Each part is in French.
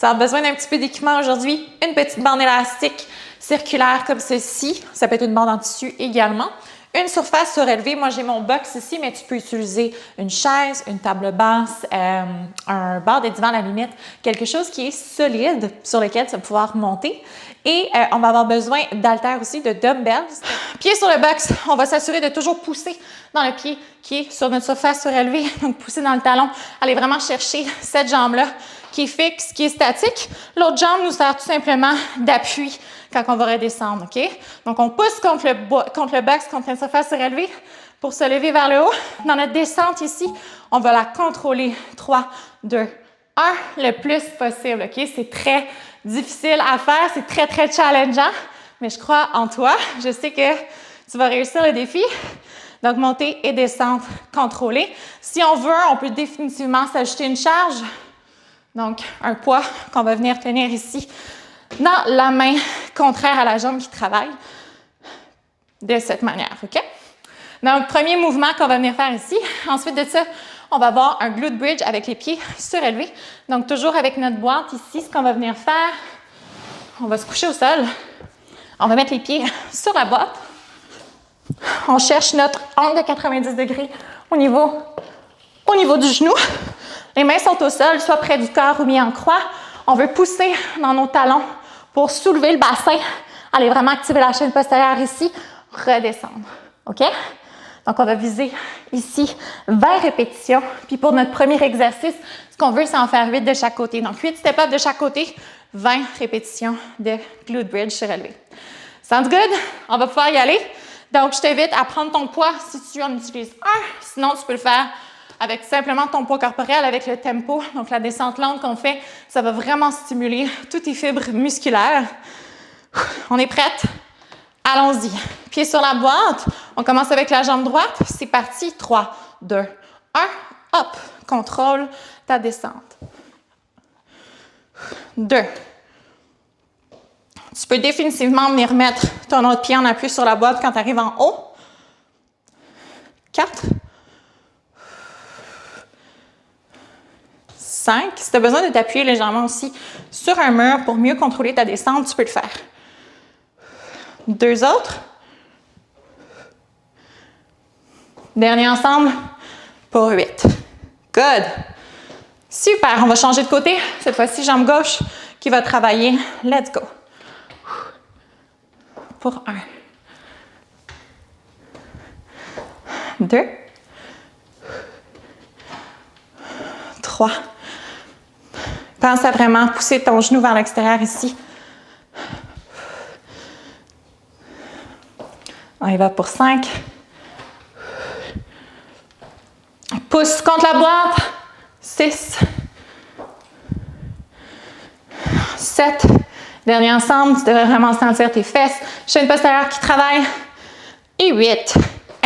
Tu as besoin d'un petit peu d'équipement aujourd'hui. Une petite bande élastique circulaire comme ceci. Ça peut être une bande en tissu également. Une surface surélevée. Moi, j'ai mon box ici, mais tu peux utiliser une chaise, une table basse, un bord de divan à la limite, quelque chose qui est solide sur lequel tu vas pouvoir monter. Et on va avoir besoin d'haltères aussi, de dumbbells. Pied sur le box, on va s'assurer de toujours pousser dans le pied qui est sur notre surface surélevée. Donc, pousser dans le talon. Aller vraiment chercher cette jambe-là qui est fixe, qui est statique. L'autre jambe nous sert tout simplement d'appui quand on va redescendre, OK? Donc, on pousse contre le box, contre la surface surélevée pour se lever vers le haut. Dans notre descente ici, on va la contrôler. 3, 2, 1, le plus possible, OK? C'est très difficile à faire, c'est très, très challengeant, mais je crois en toi. Je sais que tu vas réussir le défi. Donc, montée et descente contrôlée. Si on veut, on peut définitivement s'ajouter une charge. Donc, un poids qu'on va venir tenir ici dans la main contraire à la jambe qui travaille de cette manière, OK? Donc, premier mouvement qu'on va venir faire ici. Ensuite de ça, on va avoir un glute bridge avec les pieds surélevés. Donc, toujours avec notre boîte ici, ce qu'on va venir faire, on va se coucher au sol. On va mettre les pieds sur la boîte. On cherche notre angle de 90 degrés au niveau du genou. Les mains sont au sol, soit près du corps ou mis en croix. On veut pousser dans nos talons pour soulever le bassin. Aller vraiment activer la chaîne postérieure ici. Redescendre. OK? Donc, on va viser ici 20 répétitions. Puis pour notre premier exercice, ce qu'on veut, c'est en faire 8 de chaque côté. Donc, 8 step-up de chaque côté, 20 répétitions de glute bridge surélevé. Sounds good? On va pouvoir y aller. Donc, je t'invite à prendre ton poids si tu en utilises un. Sinon, tu peux le faire avec simplement ton poids corporel, avec le tempo. Donc, la descente lente qu'on fait, ça va vraiment stimuler toutes tes fibres musculaires. On est prête? Allons-y. Pieds sur la boîte. On commence avec la jambe droite. C'est parti. 3, 2, 1. Hop. Contrôle ta descente. 2. Tu peux définitivement venir mettre ton autre pied en appui sur la boîte quand tu arrives en haut. 4. 5. Si tu as besoin de t'appuyer légèrement aussi sur un mur pour mieux contrôler ta descente, tu peux le faire. 2 autres. Dernier ensemble pour 8. Good. Super. On va changer de côté. Cette fois-ci, jambe gauche qui va travailler. Let's go. Pour 1. 2. 3. Pense à vraiment pousser ton genou vers l'extérieur ici. On y va pour 5. Pousse contre la boîte. 6. 7. Dernier ensemble, tu devrais vraiment sentir tes fesses. Chaîne postérieure qui travaille. Et 8.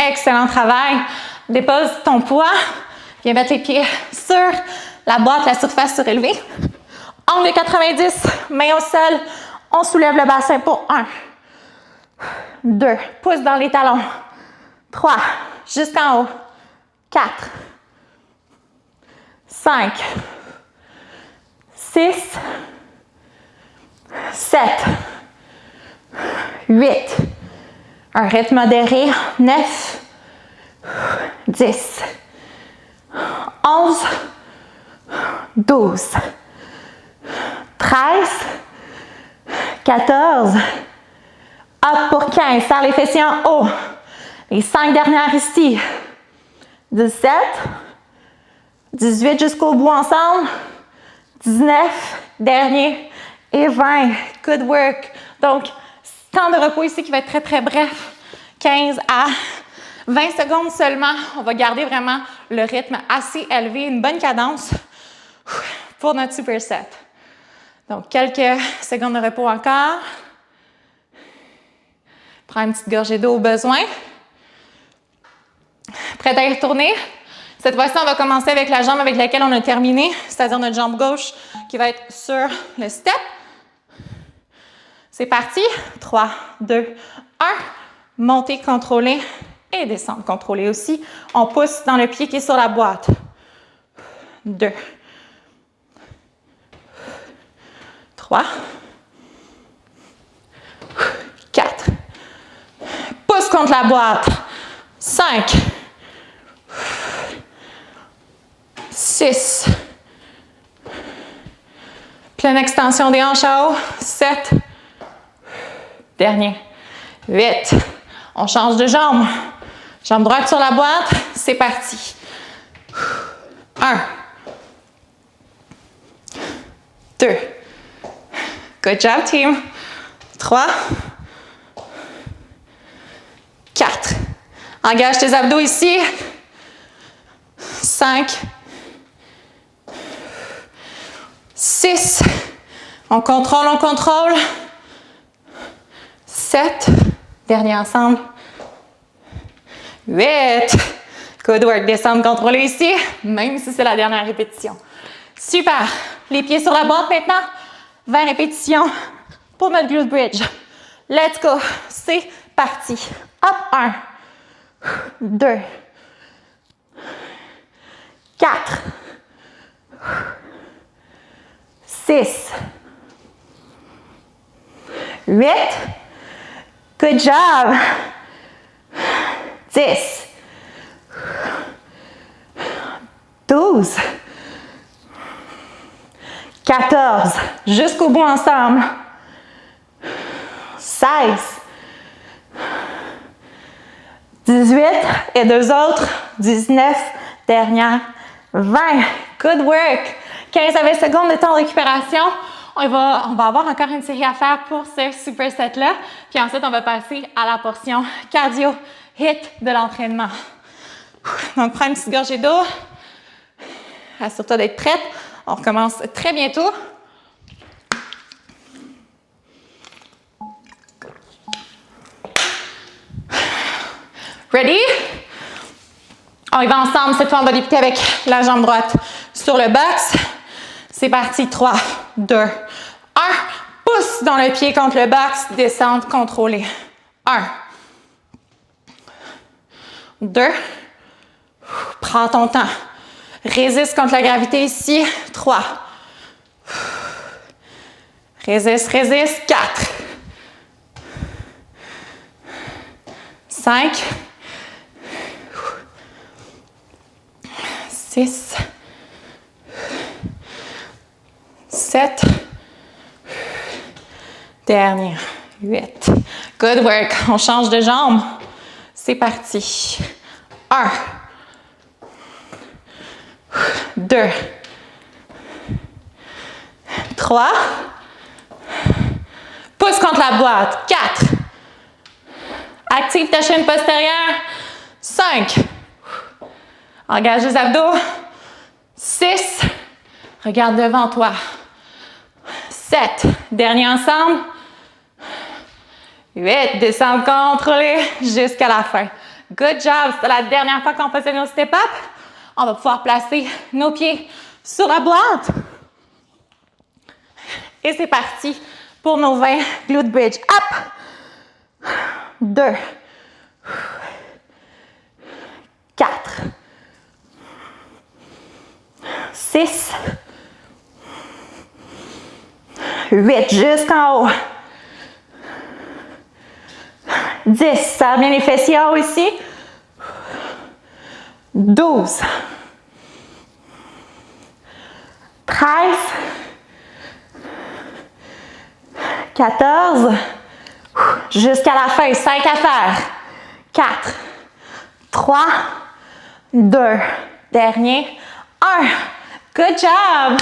Excellent travail. Dépose ton poids. Viens mettre les pieds sur la boîte, la surface surélevée. Angle de 90, main au sol. On soulève le bassin pour 1. 2. Pousse dans les talons. 3. Jusqu'en haut. 4. 5. 6. 7. 8. Un rythme modéré. 9. 10. 11. 12. 13. 14. Hop pour 15. Serre les fessiers en haut. Les 5 dernières ici. 17. 18 jusqu'au bout ensemble. 19. Dernier. Et 20. Good work. Donc, temps de repos ici qui va être très, très bref. 15 à 20 secondes seulement. On va garder vraiment le rythme assez élevé, une bonne cadence pour notre superset. Donc, quelques secondes de repos encore. Prends une petite gorgée d'eau au besoin. Prête à y retourner? Cette fois-ci, on va commencer avec la jambe avec laquelle on a terminé, c'est-à-dire notre jambe gauche qui va être sur le step. C'est parti. 3, 2, 1. Montée contrôlée et descendre contrôlée aussi. On pousse dans le pied qui est sur la boîte. 2. 3, 4. Pousse contre la boîte. 5, 6. Pleine extension des hanches à haut. 7. Dernier. 8. On change de jambe. Jambe droite sur la boîte. C'est parti. 1. 2. Good job, team. 3. 4. Engage tes abdos ici. 5. 6. On contrôle, on contrôle. 7. Dernier ensemble. 8. Good work. Descendre, contrôler ici, même si c'est la dernière répétition. Super. Les pieds sur la boîte maintenant. 20 répétitions pour notre glute bridge. Let's go. C'est parti. Hop. 1. 2. 4. 6. 8. Good job. 10. 12. 14. Jusqu'au bout ensemble. 16. 18. Et 2 autres. 19. Dernière. 20. Good work. 15 à 20 secondes de temps de récupération. On va avoir encore une série à faire pour ce superset-là. Puis ensuite, on va passer à la portion cardio hit de l'entraînement. Donc, prends une petite gorgée d'eau. Assure-toi d'être prête. On recommence très bientôt. Ready? On y va ensemble. Cette fois, on va débuter avec la jambe droite sur le box. C'est parti. 3, 2, 1. Pousse dans le pied contre le box. Descendre, contrôler. 1. 2. Prends ton temps. Résiste contre la gravité ici. 3. Résiste, résiste. 4. 5. 6. 7. Dernier. 8. Good work. On change de jambe. C'est parti. 1. 2. 3. Pousse contre la boîte. 4. Active ta chaîne postérieure. 5. Engage les abdos. 6. Regarde devant toi. 7. Dernier ensemble. 8. Descendre, contrôler jusqu'à la fin. Good job. C'était la dernière fois qu'on faisait nos step-up. On va pouvoir placer nos pieds sur la boîte. Et c'est parti pour nos 20 glute bridge. Up. 2. 4. 6. 8. Jusqu'en haut. 10. Serre bien les fessiers en haut ici. 12. 13. 14. Jusqu'à la fin. 5 à faire. 4. 3. 2. Dernier. 1. Good job!